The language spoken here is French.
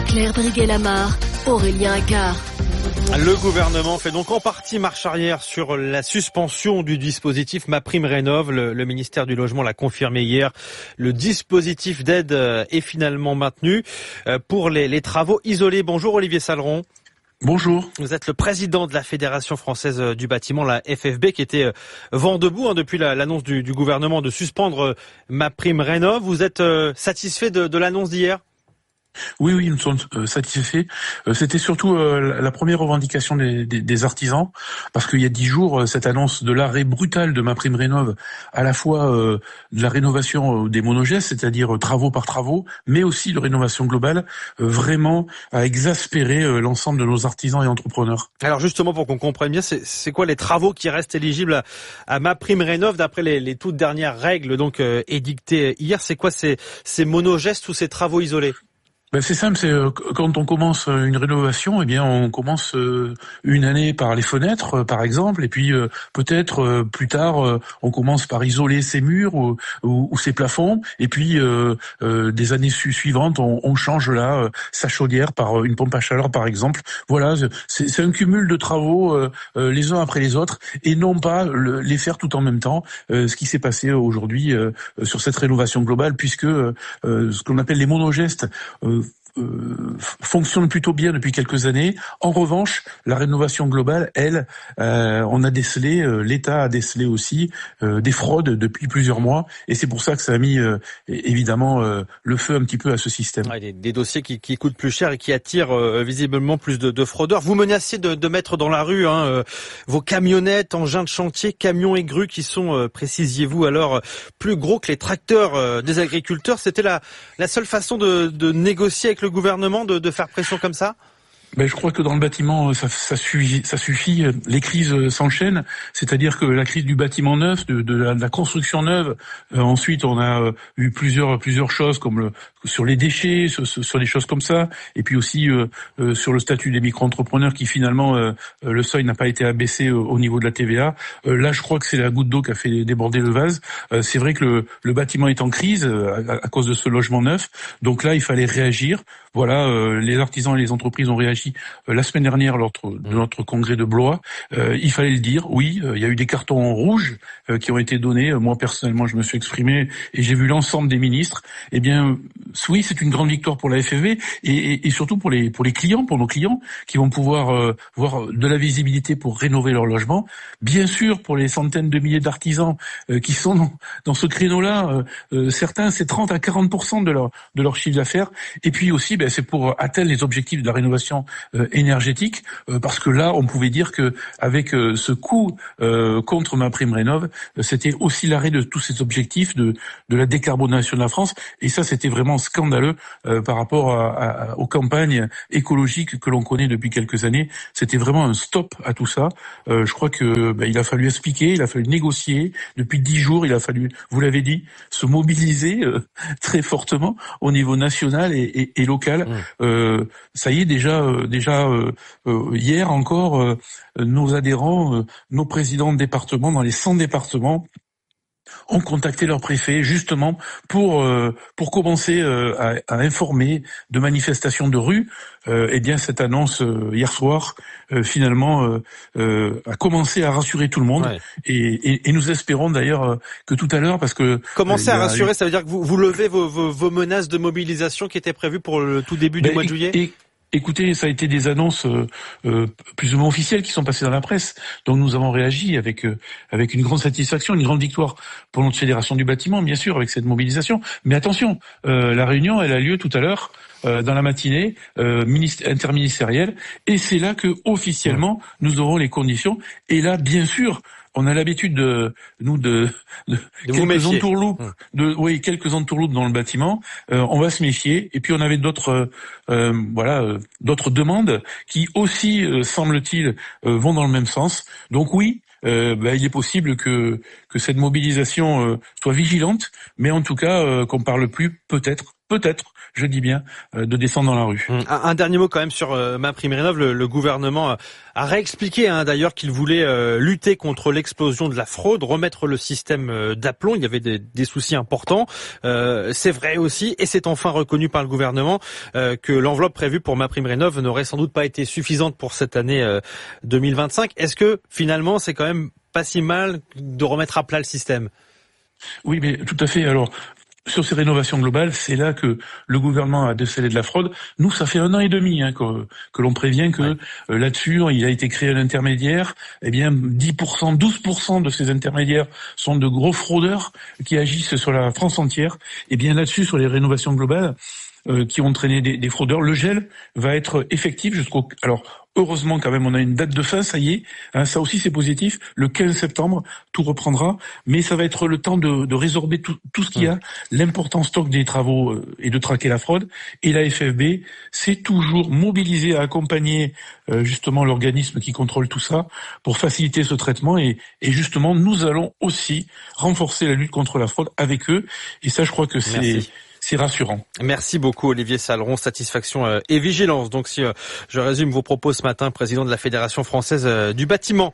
Claire Briguet-Lamar, Aurélien Accard. Le gouvernement fait donc en partie marche arrière sur la suspension du dispositif MaPrimeRénov'. Le ministère du Logement l'a confirmé hier. Le dispositif d'aide est finalement maintenu pour les travaux isolés. Bonjour Olivier Saleron. Bonjour. Vous êtes le président de la Fédération française du bâtiment, la FFB, qui était vent debout depuis l'annonce du gouvernement de suspendre MaPrimeRénov'. Vous êtes satisfait de l'annonce d'hier ? Oui, nous sommes satisfaits. C'était surtout la première revendication des artisans, parce qu'il y a 10 jours, cette annonce de l'arrêt brutal de MaPrimeRénov', à la fois de la rénovation des monogestes, c'est-à-dire travaux par travaux, mais aussi de rénovation globale, vraiment a exaspéré l'ensemble de nos artisans et entrepreneurs. Alors justement, pour qu'on comprenne bien, c'est quoi les travaux qui restent éligibles à MaPrimeRénov' d'après les toutes dernières règles donc édictées hier? C'est quoi ces monogestes ou ces travaux isolés? C'est simple, c'est quand on commence une rénovation, on commence une année par les fenêtres, par exemple, et puis peut-être plus tard, on commence par isoler ses murs ou ses plafonds, et puis des années suivantes, on change sa chaudière par une pompe à chaleur, par exemple. Voilà, c'est un cumul de travaux les uns après les autres, et non pas les faire tout en même temps. Ce qui s'est passé aujourd'hui sur cette rénovation globale, puisque ce qu'on appelle les monogestes fonctionne plutôt bien depuis quelques années. En revanche, la rénovation globale, elle, on a décelé, l'État a décelé aussi des fraudes depuis plusieurs mois, et c'est pour ça que ça a mis évidemment le feu un petit peu à ce système. Ouais, des dossiers qui coûtent plus cher et qui attirent visiblement plus de fraudeurs. Vous menacez de mettre dans la rue vos camionnettes, engins de chantier, camions et grues qui sont, précisiez-vous alors, plus gros que les tracteurs des agriculteurs. C'était la seule façon de négocier avec le gouvernement, de faire pression comme ça? Je crois que dans le bâtiment, ça suffit. Les crises s'enchaînent, c'est-à-dire que la crise du bâtiment neuf, de la construction neuve. Ensuite, on a eu plusieurs choses comme sur les déchets, sur des choses comme ça, et puis aussi sur le statut des micro-entrepreneurs qui finalement le seuil n'a pas été abaissé au niveau de la TVA. Là, je crois que c'est la goutte d'eau qui a fait déborder le vase. C'est vrai que le bâtiment est en crise à cause de ce logement neuf. Donc là, il fallait réagir. Voilà, les artisans et les entreprises ont réagi la semaine dernière lors de notre congrès de Blois. Il fallait le dire, oui, il y a eu des cartons rouges qui ont été donnés. Moi, personnellement, je me suis exprimé et j'ai vu l'ensemble des ministres. Eh bien, oui, c'est une grande victoire pour la FFV et surtout pour les clients, pour nos clients, qui vont pouvoir voir de la visibilité pour rénover leur logement. Bien sûr, pour les centaines de milliers d'artisans qui sont dans ce créneau-là, certains, c'est 30 à 40% de leur chiffre d'affaires. Et puis aussi, c'est pour atteindre les objectifs de la rénovation énergétique, parce que là, on pouvait dire que avec ce coup contre MaPrimeRénov', c'était aussi l'arrêt de tous ces objectifs de la décarbonation de la France. Et ça, c'était vraiment scandaleux par rapport aux campagnes écologiques que l'on connaît depuis quelques années. C'était vraiment un stop à tout ça. Je crois que il a fallu expliquer, il a fallu négocier. Depuis 10 jours, il a fallu, vous l'avez dit, se mobiliser très fortement au niveau national et local. Ça y est, déjà hier encore, nos adhérents, nos présidents de département dans les 100 départements ont contacté leur préfet justement pour commencer à informer de manifestations de rue. Cette annonce hier soir finalement a commencé à rassurer tout le monde. Ouais. Et nous espérons d'ailleurs que tout à l'heure, parce que commencer à rassurer, ça veut dire que vous levez vos menaces de mobilisation qui étaient prévues pour le tout début du mois de juillet. Écoutez, ça a été des annonces plus ou moins officielles qui sont passées dans la presse. Donc nous avons réagi avec une grande satisfaction, une grande victoire pour notre fédération du bâtiment, bien sûr, avec cette mobilisation. Mais attention, la réunion, elle a lieu tout à l'heure dans la matinée interministérielle, et c'est là que officiellement nous aurons les conditions. Et là, bien sûr, on a l'habitude de quelques entourloupes, quelques entourloupes dans le bâtiment. On va se méfier. Et puis on avait d'autres demandes qui aussi, semble-t-il, vont dans le même sens. Donc oui, il est possible que cette mobilisation soit vigilante, mais en tout cas qu'on parle plus peut-être peut-être, je dis bien, de descendre dans la rue. Un dernier mot quand même sur MaPrimeRénov'. Le gouvernement a réexpliqué d'ailleurs qu'il voulait lutter contre l'explosion de la fraude, remettre le système d'aplomb. Il y avait des soucis importants. C'est vrai aussi, et c'est enfin reconnu par le gouvernement, que l'enveloppe prévue pour MaPrimeRénov' n'aurait sans doute pas été suffisante pour cette année 2025. Est-ce que finalement c'est quand même pas si mal de remettre à plat le système? Oui, mais tout à fait. Alors, sur ces rénovations globales, c'est là que le gouvernement a décelé de la fraude. Nous, ça fait 1 an et demi que l'on prévient que là-dessus, il a été créé un intermédiaire. Eh bien, 10%, 12% de ces intermédiaires sont de gros fraudeurs qui agissent sur la France entière. Eh bien, là-dessus, sur les rénovations globales, qui ont entraîné des fraudeurs, le gel va être effectif alors, heureusement, quand même, on a une date de fin, ça y est. Ça aussi, c'est positif. Le 15 septembre, tout reprendra. Mais ça va être le temps de résorber tout ce qu'il y a, l'important stock des travaux et de traquer la fraude. Et la FFB s'est toujours mobilisée à accompagner justement l'organisme qui contrôle tout ça pour faciliter ce traitement. Et justement, nous allons aussi renforcer la lutte contre la fraude avec eux. Et ça, je crois que c'est rassurant. Merci beaucoup Olivier Saleron, satisfaction et vigilance. Donc si je résume vos propos ce matin, président de la Fédération française du bâtiment.